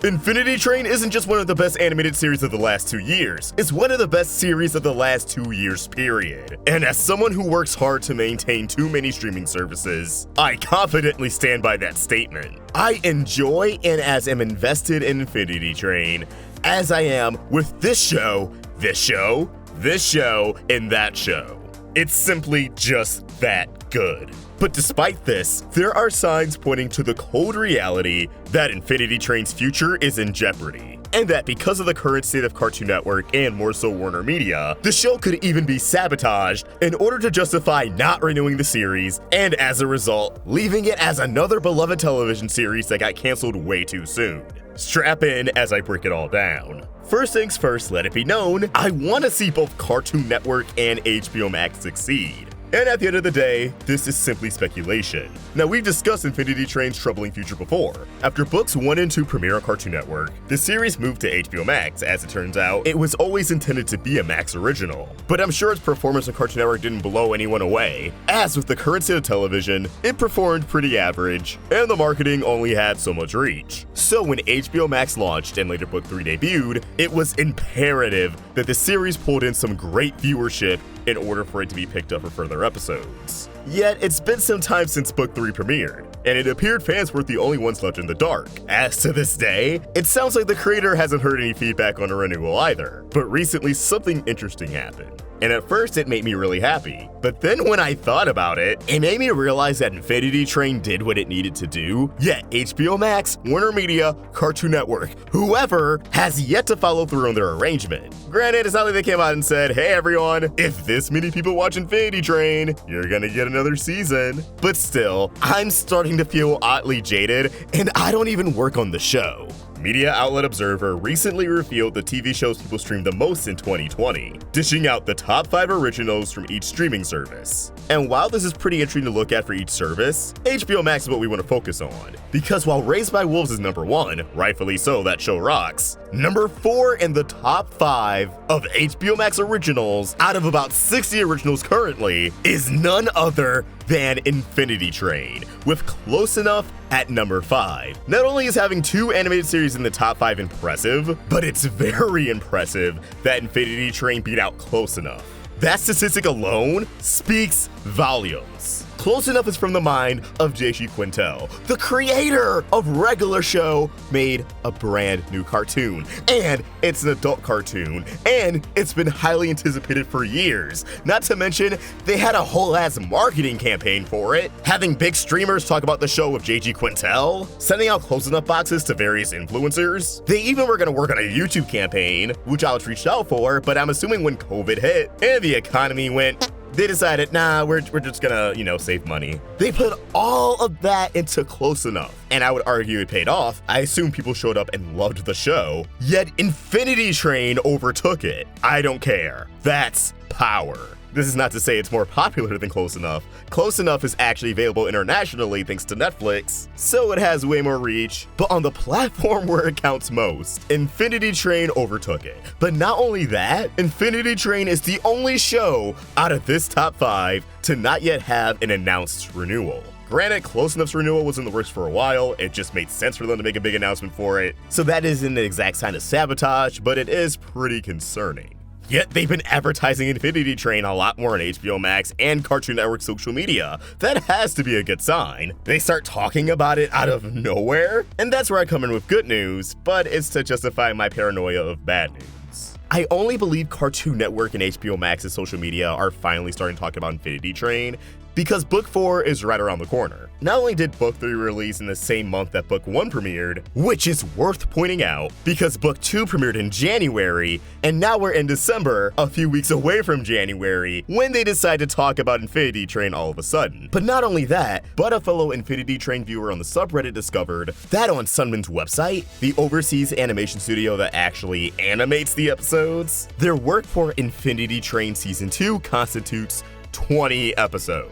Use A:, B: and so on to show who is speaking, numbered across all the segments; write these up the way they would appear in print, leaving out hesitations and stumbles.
A: Infinity Train isn't just one of the best animated series of the last 2 years, it's one of the best series of the last 2 years, period. And as someone who works hard to maintain too many streaming services, I confidently stand by that statement. I enjoy and am invested in Infinity Train as I am with this show, and that show. It's simply just that good. But despite this, there are signs pointing to the cold reality that Infinity Train's future is in jeopardy, and that because of the current state of Cartoon Network and more so Warner Media, the show could even be sabotaged in order to justify not renewing the series, and as a result, leaving it as another beloved television series that got canceled way too soon. Strap in as I break it all down. First things first, let it be known, I want to see both Cartoon Network and HBO Max succeed. And at the end of the day, this is simply speculation. Now, we've discussed Infinity Train's troubling future before. After books 1 and 2 premiere on Cartoon Network, the series moved to HBO Max. As it turns out, it was always intended to be a Max original. But I'm sure its performance on Cartoon Network didn't blow anyone away. As with the current state of television, it performed pretty average, and the marketing only had so much reach. So when HBO Max launched and later Book 3 debuted, it was imperative that the series pulled in some great viewership in order for it to be picked up for further episodes. Yet, it's been some time since Book 3 premiered, and it appeared fans weren't the only ones left in the dark. As to this day, it sounds like the creator hasn't heard any feedback on a renewal either, but recently something interesting happened. And at first it made me really happy, but then when I thought about it, it made me realize that Infinity Train did what it needed to do, yet HBO Max, Warner Media, Cartoon Network, whoever, has yet to follow through on their arrangement. Granted, it's not like they came out and said, hey everyone, if this many people watch Infinity Train, you're gonna get another season. But still, I'm starting to feel oddly jaded, and I don't even work on the show. Media outlet Observer recently revealed the TV shows people streamed the most in 2020, dishing out the top 5 originals from each streaming service. And while this is pretty interesting to look at for each service, HBO Max is what we want to focus on. Because while Raised by Wolves is number 1, rightfully so, that show rocks, number 4 in the top 5 of HBO Max originals out of about 60 originals currently is none other than Infinity Train, with Close Enough at number 5. Not only is having 2 animated series in the top 5 impressive, but it's very impressive that Infinity Train beat out Close Enough. That statistic alone speaks volumes. Close Enough is from the mind of J.G. Quintel, the creator of Regular Show, made a brand new cartoon. And it's an adult cartoon, and it's been highly anticipated for years. Not to mention, they had a whole ass marketing campaign for it, having big streamers talk about the show with J.G. Quintel, sending out Close Enough boxes to various influencers. They even were gonna work on a YouTube campaign, which I was reached out for, but I'm assuming when COVID hit and the economy went, they decided, nah, we're just gonna, save money. They put all of that into Close Enough, and I would argue it paid off. I assume people showed up and loved the show, yet Infinity Train overtook it. I don't care. That's power. This is not to say it's more popular than Close Enough. Close Enough is actually available internationally thanks to Netflix, so it has way more reach. But on the platform where it counts most, Infinity Train overtook it. But not only that, Infinity Train is the only show out of this top 5 to not yet have an announced renewal. Granted, Close Enough's renewal was in the works for a while, it just made sense for them to make a big announcement for it. So that isn't the exact sign of sabotage, but it is pretty concerning. Yet they've been advertising Infinity Train a lot more on HBO Max and Cartoon Network social media. That has to be a good sign. They start talking about it out of nowhere, and that's where I come in with good news, but it's to justify my paranoia of bad news. I only believe Cartoon Network and HBO Max's social media are finally starting to talk about Infinity Train because Book 4 is right around the corner. Not only did Book 3 release in the same month that Book 1 premiered, which is worth pointing out because Book 2 premiered in January, and now we're in December, a few weeks away from January, when they decide to talk about Infinity Train all of a sudden. But not only that, but a fellow Infinity Train viewer on the subreddit discovered that on Sunman's website, the overseas animation studio that actually animates the episodes, their work for Infinity Train Season 2 constitutes 20 episodes.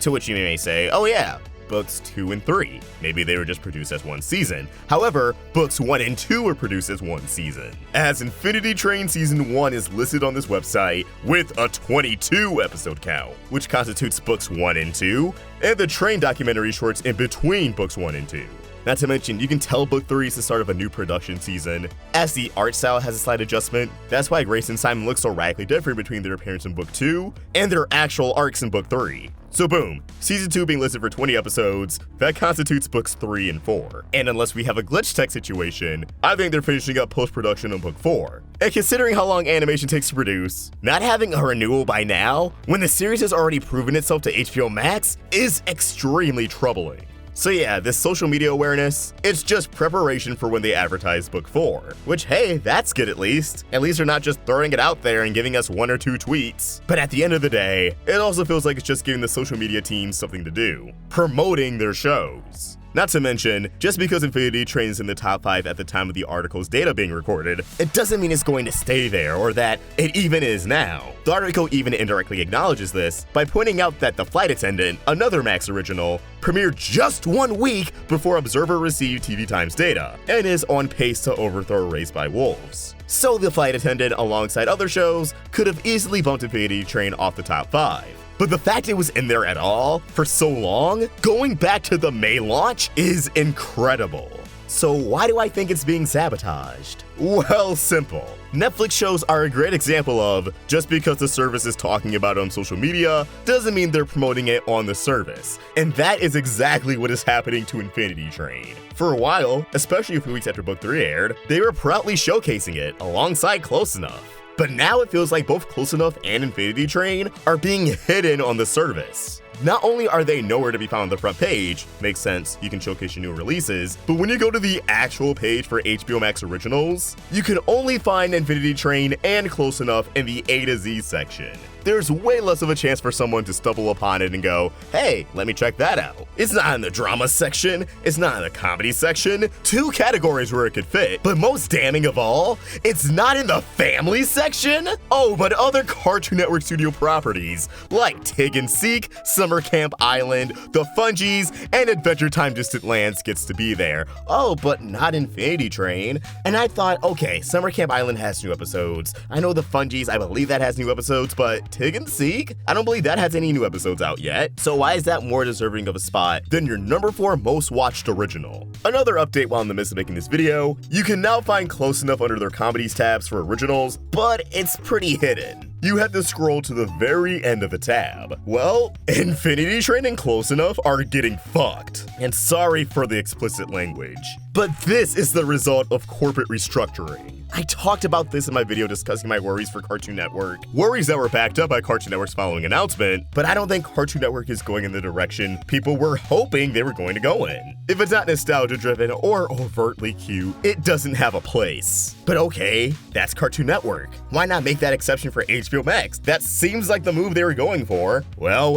A: To which you may say, oh yeah, Books 2 and 3. Maybe they were just produced as one season. However, Books 1 and 2 were produced as one season, as Infinity Train Season 1 is listed on this website with a 22 episode count, which constitutes Books 1 and 2, and the train documentary shorts in between Books 1 and 2. Not to mention, you can tell book 3 is the start of a new production season, as the art style has a slight adjustment. That's why Grace and Simon look so radically different between their appearance in book 2 and their actual arcs in book 3. So boom, season 2 being listed for 20 episodes, that constitutes books 3 and 4. And unless we have a glitch tech situation, I think they're finishing up post-production on book 4. And considering how long animation takes to produce, not having a renewal by now, when the series has already proven itself to HBO Max, is extremely troubling. So yeah, this social media awareness, it's just preparation for when they advertise book 4. Which, hey, that's good at least. At least they're not just throwing it out there and giving us 1 or 2 tweets. But at the end of the day, it also feels like it's just giving the social media team something to do. Promoting their shows. Not to mention, just because Infinity Train is in the top 5 at the time of the article's data being recorded, it doesn't mean it's going to stay there or that it even is now. The article even indirectly acknowledges this by pointing out that The Flight Attendant, another Max original, premiered just 1 week before Observer received TV Times data, and is on pace to overthrow Raised by Wolves. So The Flight Attendant, alongside other shows, could have easily bumped Infinity Train off the top 5. But the fact it was in there at all, for so long, going back to the May launch, is incredible. So why do I think it's being sabotaged? Well, simple. Netflix shows are a great example of, just because the service is talking about it on social media, doesn't mean they're promoting it on the service. And that is exactly what is happening to Infinity Train. For a while, especially a few weeks after book 3 aired, they were proudly showcasing it alongside Close Enough. But now it feels like both Close Enough and Infinity Train are being hidden on the service. Not only are they nowhere to be found on the front page, makes sense, you can showcase your new releases, but when you go to the actual page for HBO Max Originals, you can only find Infinity Train and Close Enough in the A to Z section. There's way less of a chance for someone to stumble upon it and go, hey, let me check that out. It's not in the drama section, it's not in the comedy section, 2 categories where it could fit, but most damning of all, it's not in the family section? Oh, but other Cartoon Network studio properties, like Tig and Seek, Summer Camp Island, The Fungies, and Adventure Time Distant Lands gets to be there. Oh, but not Infinity Train. And I thought, okay, Summer Camp Island has new episodes. I know The Fungies, I believe that has new episodes, but Tig and Seek? I don't believe that has any new episodes out yet. So why is that more deserving of a spot than your number 4 most watched original? Another update while in the midst of making this video, you can now find Close Enough under their comedies tabs for originals, but it's pretty hidden. You have to scroll to the very end of the tab. Well, Infinity Train and Close Enough are getting fucked. And sorry for the explicit language, but this is the result of corporate restructuring. I talked about this in my video discussing my worries for Cartoon Network. Worries that were backed up by Cartoon Network's following announcement, but I don't think Cartoon Network is going in the direction people were hoping they were going to go in. If it's not nostalgia-driven or overtly cute, it doesn't have a place. But okay, that's Cartoon Network. Why not make that exception for HBO Max? That seems like the move they were going for. Well.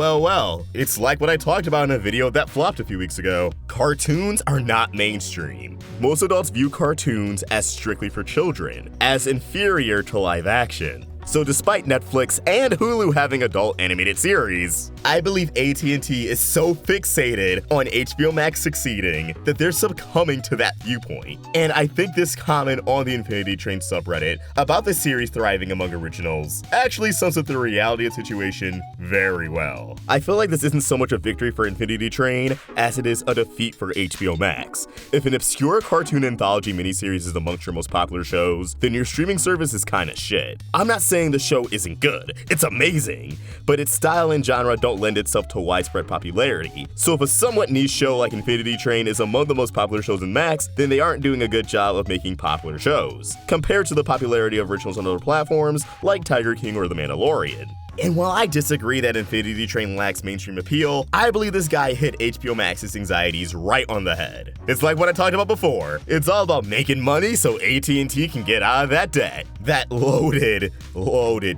A: It's like what I talked about in a video that flopped a few weeks ago. Cartoons are not mainstream. Most adults view cartoons as strictly for children, as inferior to live action. So despite Netflix and Hulu having adult animated series, I believe AT&T is so fixated on HBO Max succeeding that they're succumbing to that viewpoint. And I think this comment on the Infinity Train subreddit about the series thriving among originals actually sums up the reality of the situation very well. I feel like this isn't so much a victory for Infinity Train as it is a defeat for HBO Max. If an obscure cartoon anthology miniseries is amongst your most popular shows, then your streaming service is kinda shit. I'm not saying the show isn't good, it's amazing, but its style and genre don't lend itself to widespread popularity. So if a somewhat niche show like Infinity Train is among the most popular shows in Max, then they aren't doing a good job of making popular shows, compared to the popularity of originals on other platforms like Tiger King or The Mandalorian. And while I disagree that Infinity Train lacks mainstream appeal, I believe this guy hit HBO Max's anxieties right on the head. It's like what I talked about before. It's all about making money so AT&T can get out of that debt. That loaded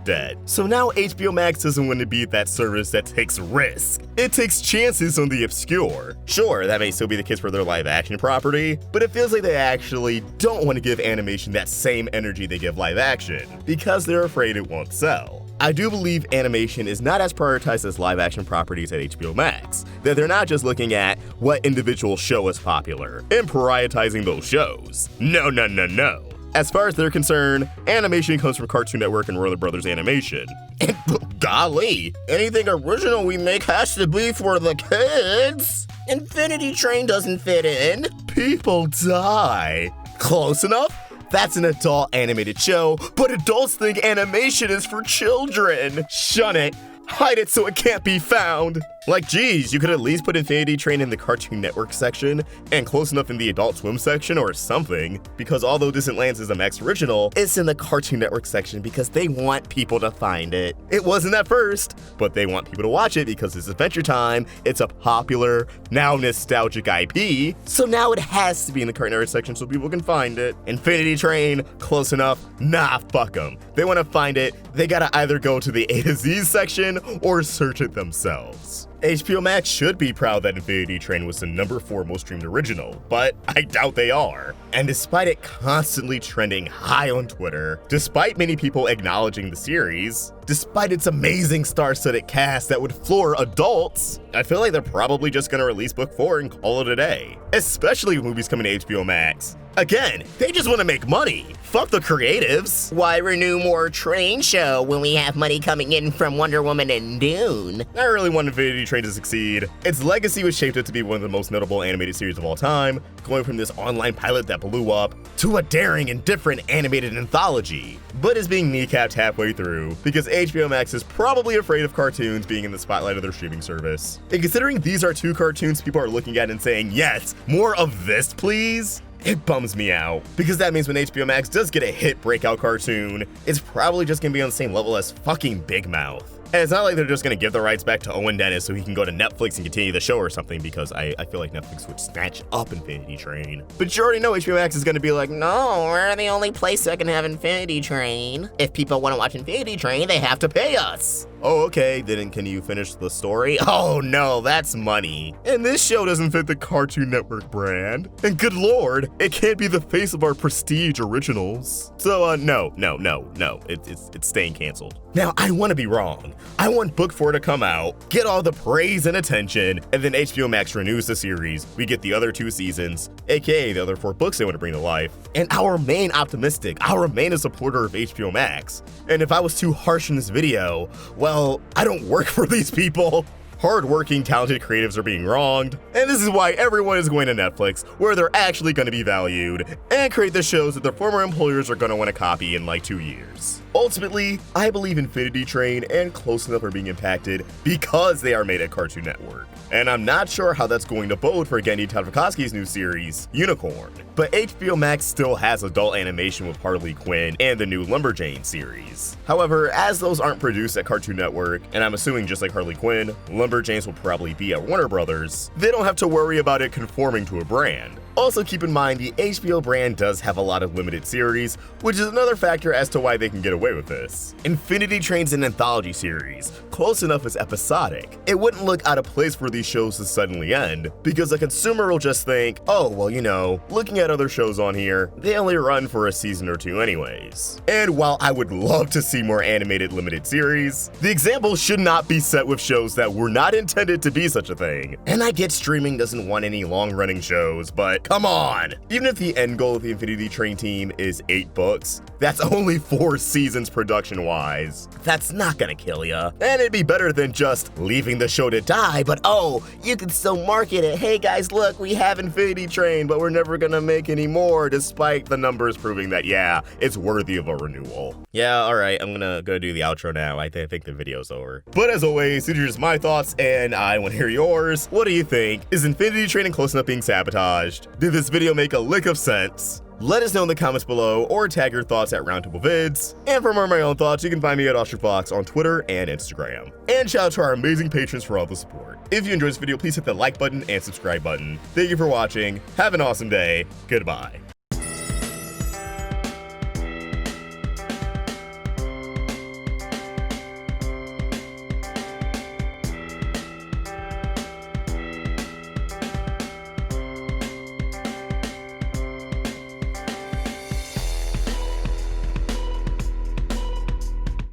A: debt. So now HBO Max doesn't want to be that service that takes risks. It takes chances on the obscure. Sure, that may still be the case for their live action property, but it feels like they actually don't want to give animation that same energy they give live action, because they're afraid it won't sell. I do believe animation is not as prioritized as live action properties at HBO Max, that they're not just looking at what individual show is popular and prioritizing those shows. No. As far as they're concerned, animation comes from Cartoon Network and Warner Brothers Animation. And golly, anything original we make has to be for the kids. Infinity Train doesn't fit in. People die. Close enough? That's an adult animated show, but adults think animation is for children. Shun it. Hide it so it can't be found. Like, geez, you could at least put Infinity Train in the Cartoon Network section and Close Enough in the Adult Swim section or something. Because although Distant Lands is a Max original, it's in the Cartoon Network section because they want people to find it. It wasn't at first, but they want people to watch it because it's Adventure Time, it's a popular, now nostalgic IP, so now it has to be in the Cartoon Network section so people can find it. Infinity Train, Close Enough, nah, fuck them. They want to find it, they gotta either go to the A to Z section or search it themselves. HBO Max should be proud that Infinity Train was the #4 most streamed original, but I doubt they are. And despite it constantly trending high on Twitter, despite many people acknowledging the series, despite its amazing star-studded cast that would floor adults, I feel like they're probably just gonna release Book 4 and call it a day. Especially with movies coming to HBO Max. Again, they just want to make money. Fuck the creatives.
B: Why renew more train show when we have money coming in from Wonder Woman and Dune?
A: I really want Infinity Train to succeed. Its legacy was shaped it to be one of the most notable animated series of all time, going from this online pilot that blew up to a daring and different animated anthology, but is being kneecapped halfway through because HBO Max is probably afraid of cartoons being in the spotlight of their streaming service. And considering these are two cartoons people are looking at and saying, yes, more of this please, it bums me out, because that means when HBO Max does get a hit breakout cartoon, it's probably just gonna be on the same level as fucking Big Mouth. And it's not like they're just gonna give the rights back to Owen Dennis so he can go to Netflix and continue the show or something, because I feel like Netflix would snatch up Infinity Train. But you already know HBO Max is gonna be like,
B: No, we're the only place that can have Infinity Train. If people want to watch Infinity Train, they have to pay us.
A: oh, okay, then can you finish the story? Oh no, that's money. And this show doesn't fit the Cartoon Network brand. And good lord, it can't be the face of our prestige originals. So no, it's staying canceled. Now, I want to be wrong. I want Book 4 to come out, get all the praise and attention, and then HBO Max renews the series. We get the other 2 seasons, aka the other 4 books they want to bring to life. And I'll remain optimistic. I'll remain a supporter of HBO Max. And if I was too harsh in this video, well, I don't work for these people. Hard-working, talented creatives are being wronged, and this is why everyone is going to Netflix, where they're actually going to be valued, and create the shows that their former employers are going to want to copy in like 2 years. Ultimately, I believe Infinity Train and Close Enough are being impacted because they are made at Cartoon Network. And I'm not sure how that's going to bode for Genndy Tartakovsky's new series, Unicorn. But HBO Max still has adult animation with Harley Quinn and the new Lumberjane series. However, as those aren't produced at Cartoon Network, and I'm assuming just like Harley Quinn, Lumberjanes will probably be at Warner Brothers, they don't have to worry about it conforming to a brand. Also keep in mind the HBO brand does have a lot of limited series, which is another factor as to why they can get away with this. Infinity Train's an anthology series. Close Enough is episodic. It wouldn't look out of place for these shows to suddenly end, because a consumer will just think, oh, well, you know, looking at other shows on here, they only run for a season or 2 anyways. And while I would love to see more animated limited series, the example should not be set with shows that were not intended to be such a thing. And I get streaming doesn't want any long-running shows, but come on! Even if the end goal of the Infinity Train team is 8 books, that's only 4 seasons production-wise. That's not gonna kill ya. And it'd be better than just leaving the show to die, but oh, you can still market it. Hey guys, look, we have Infinity Train, but we're never gonna make any more, despite the numbers proving that, yeah, it's worthy of a renewal. Yeah, alright, I'm gonna go do the outro now. I think the video's over. But as always, these are just my thoughts, and I want to hear yours. What do you think? Is Infinity Train and Close Enough being sabotaged? Did this video make a lick of sense? Let us know in the comments below, or tag your thoughts at Roundtable Vids. And for more of my own thoughts, you can find me at OstrFox on Twitter and Instagram. And shout out to our amazing patrons for all the support. If you enjoyed this video, please hit the like button and subscribe button. Thank you for watching. Have an awesome day. Goodbye.